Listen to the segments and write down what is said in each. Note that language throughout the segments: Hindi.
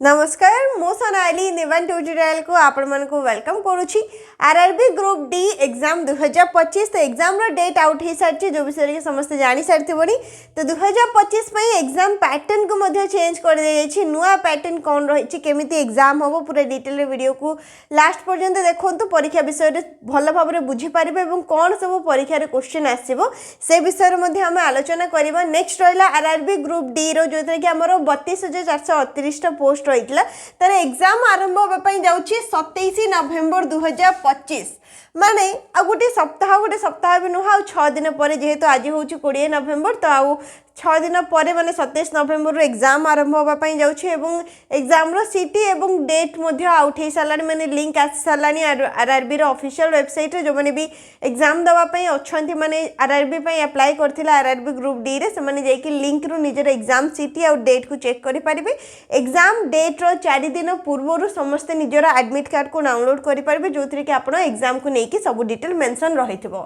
नमस्कार मो सोनाली निवन ट्यूटोरियल को आपण मन को वेलकम करुछि आरआरबी ग्रुप डी एग्जाम 2025 तो एग्जाम रो डेट आउट हो सारी जो विषय के समस्त जानी सारी तो 2025 में एग्जाम पैटर्न को मध्य चेंज कर दे नुआ पैटर्न कौन रही केमिति एग्जाम हम पूरा डिटेल वीडियो को लास्ट पर्यंत देखो परीक्षा विषय भल भाव में बुझीपारे और कौन सब परीक्षा क्वेश्चन आसो से विषय में आम आलोचना करवा नेक्स्ट रहा आरआरबी ग्रुप डी रो जो कि आम 32,438 पोस्ट रही तार एग्जाम आरंभ होगापी जाऊँगी 27 नवेम्बर 2025 माने आ गोटे सप्ताह भी नुह आ 6 दिन पर जेहेतु आज हूँ 20 नवेम्बर तो आउ 6 दिन पर माने 27 नवेम्बर एग्जाम आरंभ होगापी जाऊँगी एग्जाम रो सिटी एवं डेट आउट हो सारा माने लिंक आसी सारा आरआरबी ऑफिशियल वेबसाइट जो मैंने भी एग्जाम दवाई अच्छा माने आरआरबी अप्लाई करथिला आरआरबी ग्रुप डी रे से माने जाइए लिंक रू निजर एग्जाम सिटी और डेट को चेक करि परिबे एग्जाम डेट रो 4 दिन पूर्व समस्ते निजर एडमिट कार्ड को डाउनलोड करि परिबे जोथरे कि आपण एग्जाम को लेकिन सब डिटेल मेंशन रहिथिबो।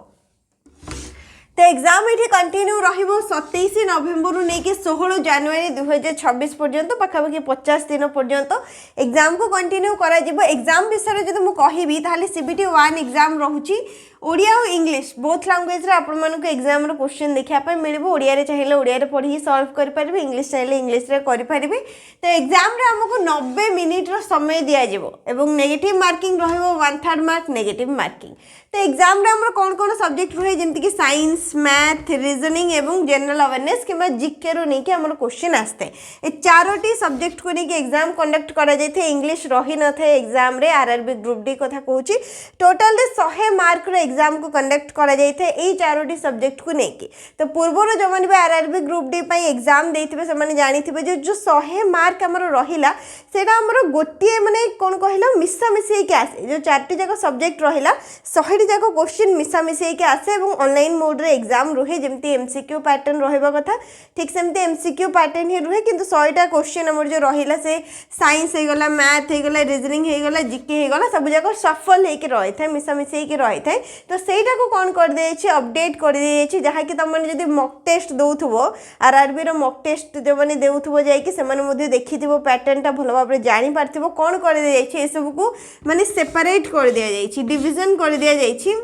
तो एग्जाम ये कंटिन्यू रहिबो 27 नवेम्बर रू लेकिन 16 जनवरी 2026 पर्यंत पाखापाखि 50 दिन पर्यंत एग्जाम को कंटिन्यू करा जिवो। एग्जाम विषय जब मु कहिबी ताले सीबीटी 1 एग्जाम रहूची ओडिया और इंग्लिश बोथ लैंग्वेज रे आपण मानको एग्जाम रो क्वेश्चन देखिया पय मिलबो। ओडिया रे चाहिले ओडिया रे पढी सॉल्व कर परिबे इंग्लिश चाहिले इंग्लिश रे करि परिबे। तो एग्जाम रे हमको 90 मिनिट रो समय दिया जिवो एवं नेगेटिव मार्किंग रहइबो 1/3 मार्क नेगेटिव मार्किंग। तो एग्जाम रे हमर कोन कोन सब्जेक्ट रहे जेमति कि साइंस मैथ रीजनिंग एवं जनरल अवेयरनेस किबा जीके रो नेकी हमर क्वेश्चन आस्ते ए चारोटी सब्जेक्ट को नेकी एग्जाम कंडक्ट करा जायथे। इंग्लिश रही न थे एग्जाम रे आरआरबी ग्रुप डी कथा कहूची टोटल रे 100 मार्क रो एग्जाम को कंडक्ट करा जायथे ए चारोटी सब्जेक्ट को नेकी। तो पूर्व जो माने आरआरबी ग्रुप डी पई एग्जाम देथिबे से माने जानिथिबे जो 100 मार्क हमर रहिला सेटा हमर गोटिए माने कोन कहिला मिसा मिसी के आसे जो चारटी जाक सब्जेक्ट रहिला 100 जाक क्वेश्चन मिसा मिसी के आसे एवं ऑनलाइन मोड रे एग्जाम रुहे जेमती एमसीक्यू पैटर्न रहबा कथा ठीक सेमती एमसीक्यू पैटर्न ही रुहे किंतु 100टा क्वेश्चन हमर जो रहिला से साइंस हे गला मैथ हे गला रीजनिंग हे गला जीके हे गला सब जाक सफल हे के रहि थाए मिसा मिसी के रहि थाए। तो सेटा को कोन कर दे छी अपडेट कर दे छी जहा कि तमन जदी मॉक टेस्ट दउथबो आरआरबी रो मॉक टेस्ट जो माने देउथबो जाय कि सेमाने मध्ये देखिथिबो पैटर्न टा भलो भाबरे जानि पारथिबो कोन कर दे छी ए सब को माने सेपरेट कर दिया जाय छी डिवीजन कर दिया जाय छी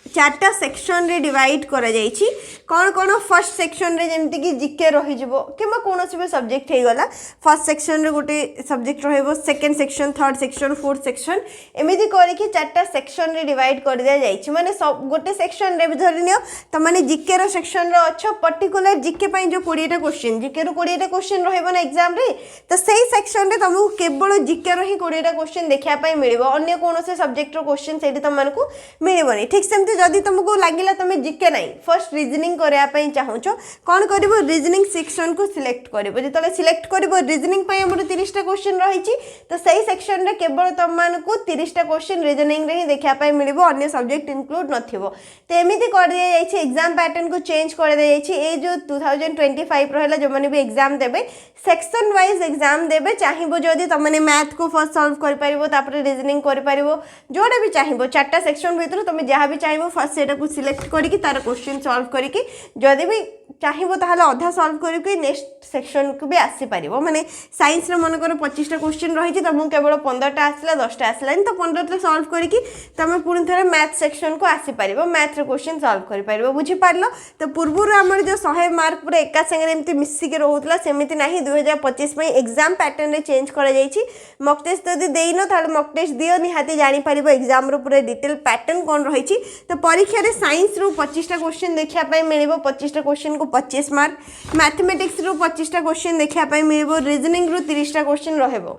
4टा सेक्शन रे डिवाइड करा जाय छी। कौन कौन फर्स्ट सेक्शन रे जेमति कि जीके रहि जिवो किमा कोनोसी भी सब्जेक्ट हे गला फर्स्ट सेक्शन रे गोटे सब्जेक्ट रहइबो second section third section fourth section एमिति करी कि 4टा सेक्शन रे डिवाइड कर दिया जाय छी। माने सब गोटे सेक्शन रे धरि नियो त माने जीके रो सेक्शन रो अच्छा पर्टिकुलर जीके पई जो 20 टा क्वेश्चन जीके रो 20 टा क्वेश्चन रहइबो ना एग्जाम रे तो सेही सेक्शन रे तुमको केवल जीके रो ही 20 टा क्वेश्चन देखिया पई मिलिबो अन्य कोनोसी सब्जेक्ट रो क्वेश्चन सेठी तुम मानकू मिलिबोनी। ठीक सेमति जदी तुमको लागिला तुम जीके नहीं फर्स्ट रीजनिंग करने चाहूच कौन कर रीजनिंग सेक्शन को सिलेक्ट कर जो सिलेक्ट कर रीजनिंग 30टा क्वेश्चन रही तो सही सेक्शन रे केवल तुमको 30टा क्वेश्चन रीजनिंग रे ही देखापी मिल अन्य सब्जेक्ट इनक्लूड नथिबो। तो एमती कर दिया जायछि एग्जाम पैटर्न को चेंज कर दिया जायछि ए जो 2025 रहला जो माने भी एग्जाम देबे सेक्शन वाइज एग्जाम देबे चाहिबो जदी तुमने मैथ को फर्स्ट सॉल्व कर परिबो तापर रीजनिंग कर परिबो जोडा भी चाहिबो 4टा सेक्शन भीतर तुम जहाँ भी चाहिबो फर्स्ट सेटा को सिलेक्ट करिकि तार क्वेश्चन सॉल्व करिकि जदी भी चाहिबो ताहले अधा सॉल्व करिकि नेक्स्ट सेक्शन को भी आसी परिबो। माने साइंस रे मन कर 25टा क्वेश्चन रही छि तुमको केवल 15टा आसला 10टा आसलानी तो 15टा सॉल्व करिकि तुम पुणी थरे मैथ सेक्शन को आसी परिबो मैथ रे क्वेश्चन सॉल्व करि परिबो बुझी पारलो। तो पूर्व हमर जो 100 मार्क पूरा एका संगे एमती मिसी के रहउतला सेमिति नाही 2025 में एग्जाम पैटर्न रे चेंज करा जाई छि। मॉक टेस्ट जदी देइनो ताले मॉक टेस्ट दियो निहाती जानि परिबो एग्जाम रो पूरा डिटेल पैटर्न कोन रही छि। तो परीक्षा रे साइंस रो 25टा क्वेश्चन देखिया पई मिलिबो 25टा क्वेश्चन को 25 मार्क मैथमेटिक्स रो 25टा क्वेश्चन देखिया पई मिलिबो रीजनिंग रो 30टा क्वेश्चन रहबो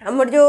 हमर जो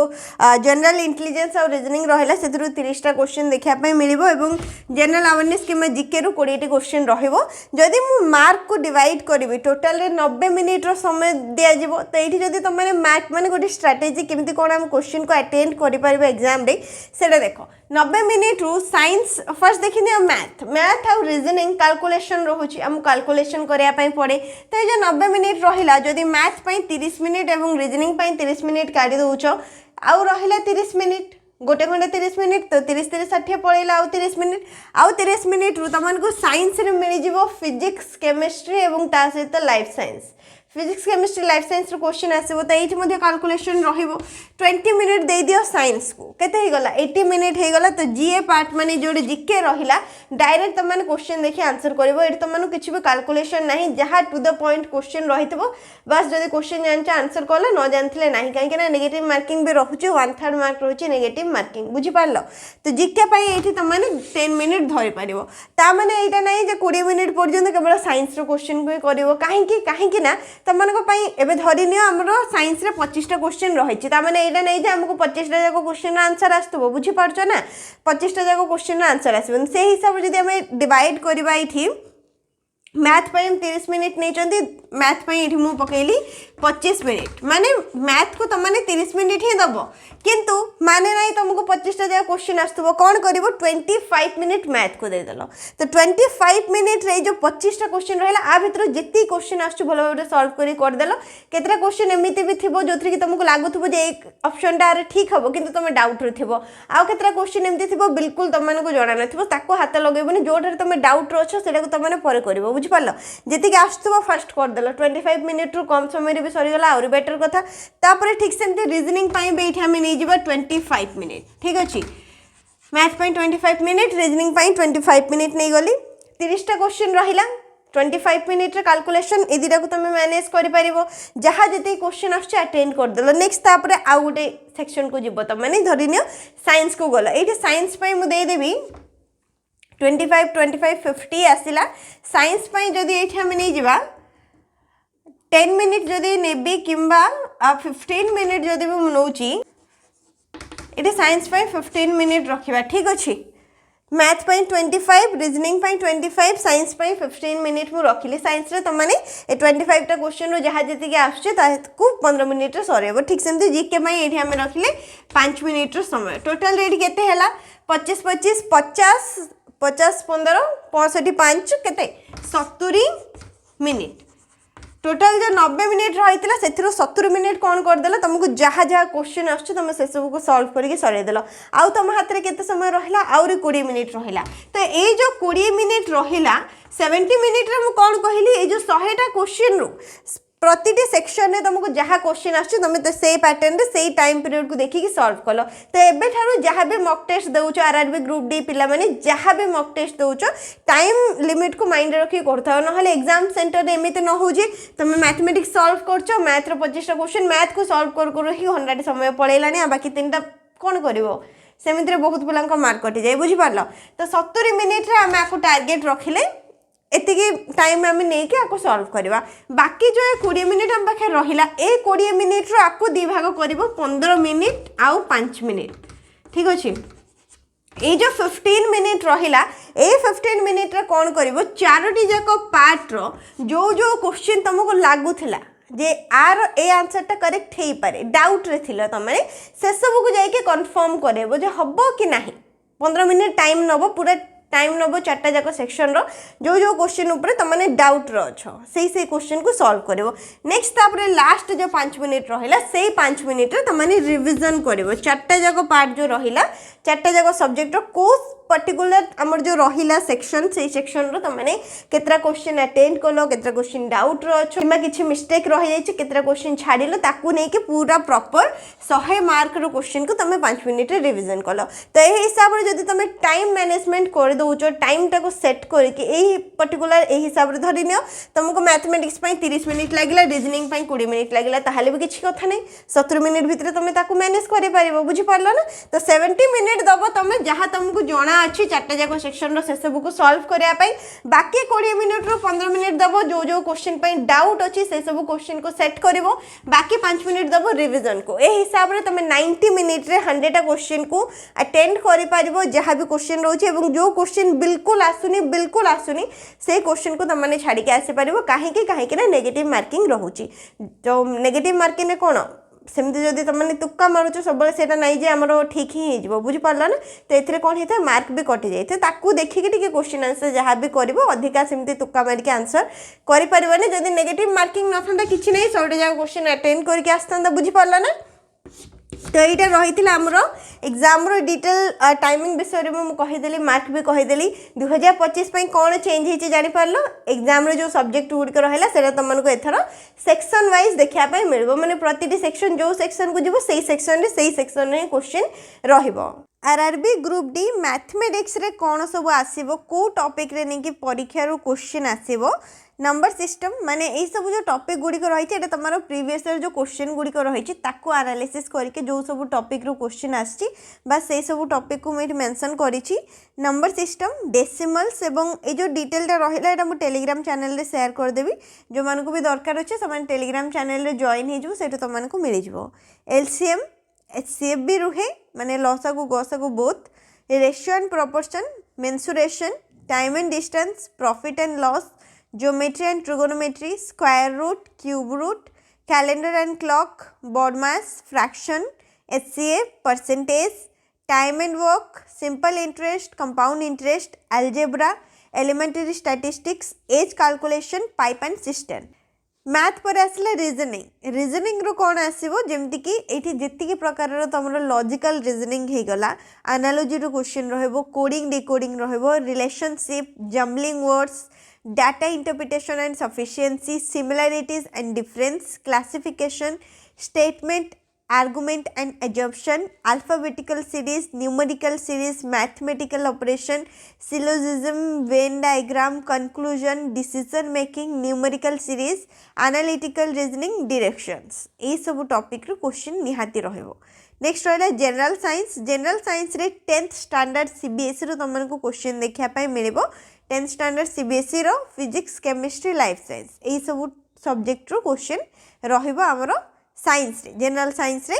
जनरल इंटेलिजेंस और रीजनिंग रहला से 30टा क्वेश्चन देखापी मिलिबो एवं जनरल अवेयरनेस किमा जीके रो 20टा क्वेश्चन रहइबो। जदि मु मार्क को डिवाइड करबी टोटल रे 90 मिनिट रो समय दिया जिवो तो एठी जदि तुम माने मैथ माने गोटे स्ट्रेटजी केमती कोन हम क्वेश्चन को अटेंड करि परिबो एग्जाम रे सेटा देखो 90 मिनिट रू साइंस फर्स्ट देखिने मैथ और रीजनिंग कैलकुलेशन रहउची हम कैलकुलेशन करिया पई पड़े तो ये 90 मिनिट रहिला जदि मैथ पई 30 मिनिट एवं रीजनिंग पई 30 मिनिट काढी दउचो आउ रहिला 30 मिनिट गोटे घंटे 30 मिनिट तो 30-30-60 पड़ेगा आउ 30 मिनिट रू तुमको साइंस रे मिल जाव फिजिक्स केमिस्ट्री एवं ता सहित life science physics chemistry life science question आसो तो ये कैलकुलेशन रहिबो 20 मिनिट दे दियो साइंस को केते हे गला 80 मिनिट हे गला तो जीए पार्ट माने जोडे जीके रहिला डायरेक्ट तमन क्वेश्चन देखि आंसर करबो एठी तमन किछि भी कैलकुलेशन नाही जहा टू द पॉइंट क्वेश्चन रहितबो बस जदि क्वेश्चन जानछ आंसर करला न जानथिले नाही काहे कि ना नेगेटिव मार्किंग भी रहुची 1/3 मार्क रहुची नेगेटिव मार्किंग बुझी पारलो तो जीके पई एठी तमन 10 मिनिट धरि पारिबो ता माने एटा नाही जे 20 मिनिट पर्यंत केवल साइंस रो क्वेश्चन को करिवो काहे कि ना तमनको पई एबे धरि नियो हमरो साइंस रे 25 टा क्वेश्चन रहिची ता माने एटा नाही जे हमको 25 टा जाको क्वेश्चन आंसर आस्तबो बुझी पारछो ना 25 टा जाको क्वेश्चन आंसर आसीबो से हिसाब जदि हमें डिवाइड करबा इठी मैथ पे 30 मिनिट नहीं चंदी मैथ पे इठी मु पकेली 25 मिनिट माने मैथ को तमने 30 मिनिट ही दबो किंतु माने नहीं तुमको 25 टा क्वेश्चन आस्तबो कोन करिवो 25 मिनिट मैथ को दे देलो तो 25 मिनिट रे जो 25 टा क्वेश्चन रहला आ भीतर जति क्वेश्चन आस्तु भलो भाबे सॉल्व करी कर देलो केतरा क्वेश्चन एमिति भी थिबो जोथि कि तुमको लागुथबो जे एक ऑप्शन टा ठीक हबो किंतु तुम डाउट रे थिबो आ केतरा क्वेश्चन एमिति थिबो बिल्कुल तुमन को जणा नथिबो ताको हाथ लगेबोनी जोठरे तुम डाउट रो छ सेटा को तुमने परे करिवो बुझि पारलो जति कि आस्तबो फर्स्ट कर देलो 25 मिनिट रु कम समय रे भी सरी गला और बेटर कथा तापर ठीक सेमते रीजनिंग पई बेठी हमें नै जिबा 25 मिनिट ठीक अछि मैथ पई 25 मिनिट रीजनिंग पई 25 मिनिट नै गली 30 टा क्वेश्चन रहिला 25 मिनिट रे कैलकुलेशन ए दिरा को तुम मैनेज करि परिबो जहा जति क्वेश्चन आछे अटेंड कर देलो नेक्स्ट तापर आ गुटे सेक्शन को जिवो त माने धरिनियो साइंस को गलो एठी साइंस पई मु दे देबी 25 50 आसिला साइंस पई जदी एठी हम नै जिबा 10 मिनिट जदी नेबी किंबा 15 मिनिट जदी भी नौची इटे साइंस पई 15 मिनिट रखिबा ठीक अछि मैथ पई 25 रीजनिंग पई 25 साइंस पई 15 मिनिट मु रखिली साइंस रे त माने ए 25 टा क्वेश्चन रो जहा जति के आछे ताकू 15 मिनिट रे सरेबो ठीक सेमते जीके पई एठी हम रखिले 5 मिनिट रो समय टोटल रेडी केते हला 25 25 50 50 15 65 5 केते 70 मिनिट टोटल जो 90 मिनिट रही से 70 मिनिट कौन करदेल तुमको जहाँ जहाँ क्वेश्चन आस तुम से सब को सॉल्व करके सरेदेल आउ तुम हाथ में केते समय रहिला आउरी 20 मिनिट रहिला तो ये जो 20 मिनिट रहिला 70 मिनिट रे मु कौन कहली ये जो 100 टा क्वेश्चन रू प्रतिटी सेक्शन रे तुमको जहाँ क्वेश्चन आछे तुम तो से पैटर्न रे से टाइम पीरियड को देखिकी सॉल्व कलो तो एबे ठारू जहाँ भी मॉक टेस्ट दउचो आरआरबी ग्रुप डी पिला माने जहाँ भी मॉक टेस्ट दउचो टाइम लिमिट को माइंड रखी करथाओ नहले एग्जाम सेंटर रे एमिते न हो जे तुम मैथमेटिक्स सॉल्व करछो मैथ रो 25 टा क्वेश्चन मैथ को सॉल्व कर ही 100 समय पळेलानी आ बाकी तीनटा कोन करिवो सेमिति रे बहुत पिलांका मार्क कटि जाय बुझि पारलो तो 70 मिनिट रे हम आको टारगेट रखिले एतिकी टाइम आम नहीं कि आपको सॉल्व करवा बाकी जो 20 मिनिट हम पाखे रहिला ए 20 मिनिट रो आपको दी भाग करिवो 15 मिनिट आउ 5 मिनिट ठीक अछि ए जो 15 मिनिट रहिला ए 15 मिनिट रे कोन करिवो चारोटी जाको पार्ट रो जो जो क्वेश्चन तुमको लागुथिला जे आर ए आंसर टा करेक्ट हेई पारे डाउट रे थिला तमने से सब को जाई के कंफर्म करेबो जे हबो कि नाही 15 मिनिट टाइम नबो पूरा टाइम नबो चारटा जाको सेक्शन रो जो क्वेश्चन ऊपर तमने डाउट रो छ से क्वेश्चन को सॉल्व करबो नेक्स्ट तापर लास्ट जो 5 मिनिट रहिला से 5 मिनिट रे तमने रिवीजन करबो चारटा जाको पार्ट जो रहिला चारटा जाको सब्जेक्ट रो को पर्टिकुलर हमर जो रहिला सेक्शन से सेक्शन रो तमने केतरा क्वेश्चन अटेंड कलो केतरा क्वेश्चन डाउट रो छ किमा किछि मिस्टेक रहि जाय छ केतरा क्वेश्चन छाडिलो ताकू नै के पूरा प्रॉपर 100 मार्क रो क्वेश्चन को तमे 5 मिनिट रे रिवीजन कलो तो ए हिसाब रे जदी तमे टाइम मैनेजमेंट कर दउचो टाइम टा को सेट करके ए पर्टिकुलर ए हिसाब रे धरि नियो तुमको मैथमेटिक्स पई 30 मिनिट लागिला रीजनिंग पई 20 मिनिट लागिला ताहाले भी किछि कथा नै 70 मिनिट भितरे तमे ताकू मैनेज करि परिबो बुझि पारलो ना तो 70 मिनिट दबो तमे जहां तुमको जणा अच्छी चारटा जाको सेक्शन रो से सब को सॉल्व करिया पई बाकी 20 मिनिट रो 15 मिनिट दबो जो क्वेश्चन पई डाउट अछि से सब क्वेश्चन को सेट करिवो बाकी 5 मिनिट दबो रिवीजन को ए हिसाब रे तमे 90 मिनिट रे 100 टा क्वेश्चन को अटेंड करि परिबो जहां भी क्वेश्चन रहउछि एवं जो क्वेश्चन बिल्कुल आसुनी से क्वेश्चन को तमने छाड़ी के आसी परिबो काहे कि ना नेगेटिव मार्किंग रहउछि जो नेगेटिव मार्किंग रे कोन सेमती जदि तुमने तुक्का मारुच सब सेटा नहीं जे हमरो ठीक ही हो बुझी पारला ना तो एथिरे कोन हेता मार्क भी कटि जाइते ताकू देखिके टिके क्वेश्चन आंसर जहाँ भी करबो अधिका सेमती तुक्का मार के आंसर करि परिबने जदि नेगेटिव मार्किंग नथंदा किछि नै 100 टा क्वेश्चन अटेंड करके आस्तंदा बुझी पारला ना तो यहाँ रही आमर एग्जाम डिटेल टाइमिंग विषय में मुझे कहीदेली मार्क भी कहीदेली 2025 कौन चेंज होती जापार एग्जाम जो सब्जेक्ट गुड़िक रहा है तुमको एथर सेक्शन वाइज देखापी मिल माने प्रति सेक्शन जो सेक्शन को जीव से सेक्शन में question RRB group D mathematics रे कौन सब आसीबो को टॉपिक रे नहीं कि परीक्षा रो क्वेश्चन आसीबो नंबर सिस्टम माने ए सब जो टॉपिक गुड़ी को रही है तुम प्रीवियस ईयर जो क्वेश्चन गुड़ी को रही ताको एनालिसिस करके जो सब टॉपिक रो क्वेश्चन आछि बस से सब टॉपिक को मैं मेंशन करिछि नंबर सिस्टम डेसिमल्स एवं ए जो डिटेल टा रहिला एटा मु टेलीग्राम चैनल रे शेयर कर देबी जो मानको भी दरकार अछि समान टेलीग्राम चैनल रे जॉइन हे जो सेटा तुम मानको मिल जिवो एलसीएम HCF भी रुहे माने लसागु गसागु both ratio and proportion mensuration time and distance profit and loss geometry and trigonometry square root cube root calendar and clock BODMAS fraction HCF percentage time and work simple interest compound interest algebra elementary statistics age calculation pipe and cistern math पर आसला रीजनिंग रो कौन आसीबो जेमति कि एठी जेतिकी प्रकार रो तमरो लॉजिकल रीजनिंग हे गला एनालॉजी रो क्वेश्चन रहबो कोडिंग डिकोडिंग रहबो relationship jumbling words data interpretation and sufficiency similarities and difference classification statement argument and assumption alphabetical series numerical series mathematical operation syllogism Venn diagram conclusion decision making numerical series analytical reasoning directions ए सब टॉपिक रो क्वेश्चन निहाती रहबो नेक्स्ट रहला जनरल साइंस रे 10th स्टैंडर्ड सीबीएसई रो तमन को क्वेश्चन देखिया पाई मिलबो 10th स्टैंडर्ड सीबीएसई रो फिजिक्स केमिस्ट्री लाइफ साइंस ए सब सब्जेक्ट रो क्वेश्चन रहबो हमरो साइंस रे जनरल साइंस रे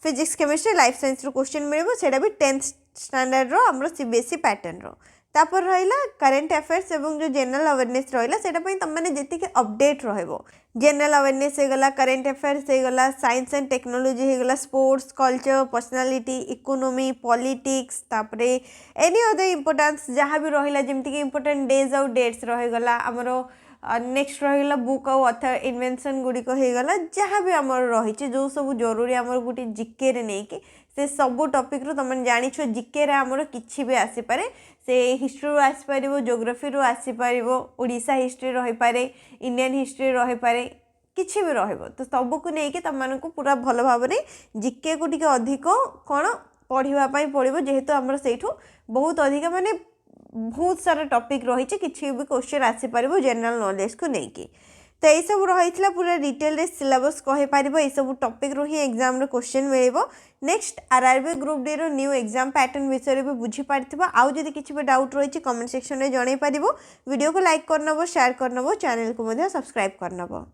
फिजिक्स केमिस्ट्री लाइफ साइंस रो क्वेश्चन मिलबो सेटा भी 10th स्टैंडर्ड रो हमरो सीबीएसई पैटर्न रो तापर रहिला करंट अफेयर्स एवं जो जनरल अवेयरनेस रहिला सेटा पई तम माने जेति के अपडेट रहबो जनरल अवेयरनेस हे गला करंट अफेयर्स हे गला साइंस एंड टेक्नोलॉजी हे गला sports culture personality economy politics तापरे एनी अदर इंपोर्टेंस जहां भी रहिला जेमति के इंपोर्टेंट डेज और डेट्स रहि गला हमरो नेक्स्ट रहिला बुक और ऑथर इन्वेंशन गुडी को हे गला जहां भी हमर रही जो सब जरूरी हमर गुटी जीके रे नै कि से सब टॉपिक रो तमन जानि छ जीके रे हमर किछि भी आसी पारे से हिस्ट्री रो आसी पारिबो ज्योग्राफी रो आसी पारिबो ओडिसा हिस्ट्री रहि पारे इंडियन हिस्ट्री रहि पारे किछि भी रहबो तो सब को नै कि तमन को पूरा भलो भाबरे जीके को टिके अधिक कोन पढिबा पई पडिबो जेहेतु हमर सेठो बहुत अधिक माने बहुत सारा टॉपिक रही किसी भी क्वेश्चन आसी पारिबो जनरल नॉलेज को लेकिन तो ये सब रही पूरा डिटेल रे सिलेबस कहि पारिबो ये सब टॉपिक रो ही एग्जाम रो क्वेश्चन मिलेबो नेक्स्ट आरआरबी ग्रुप डी रो न्यू एग्जाम पैटर्न विषय भी बुझी पारथिबो आउ जदि किछि भी डाउट रही कमेंट सेक्शन रे जणाई पारिबो वीडियो को लाइक करनबो शेयर करनबो चैनल को मध्य सब्सक्राइब करनबो।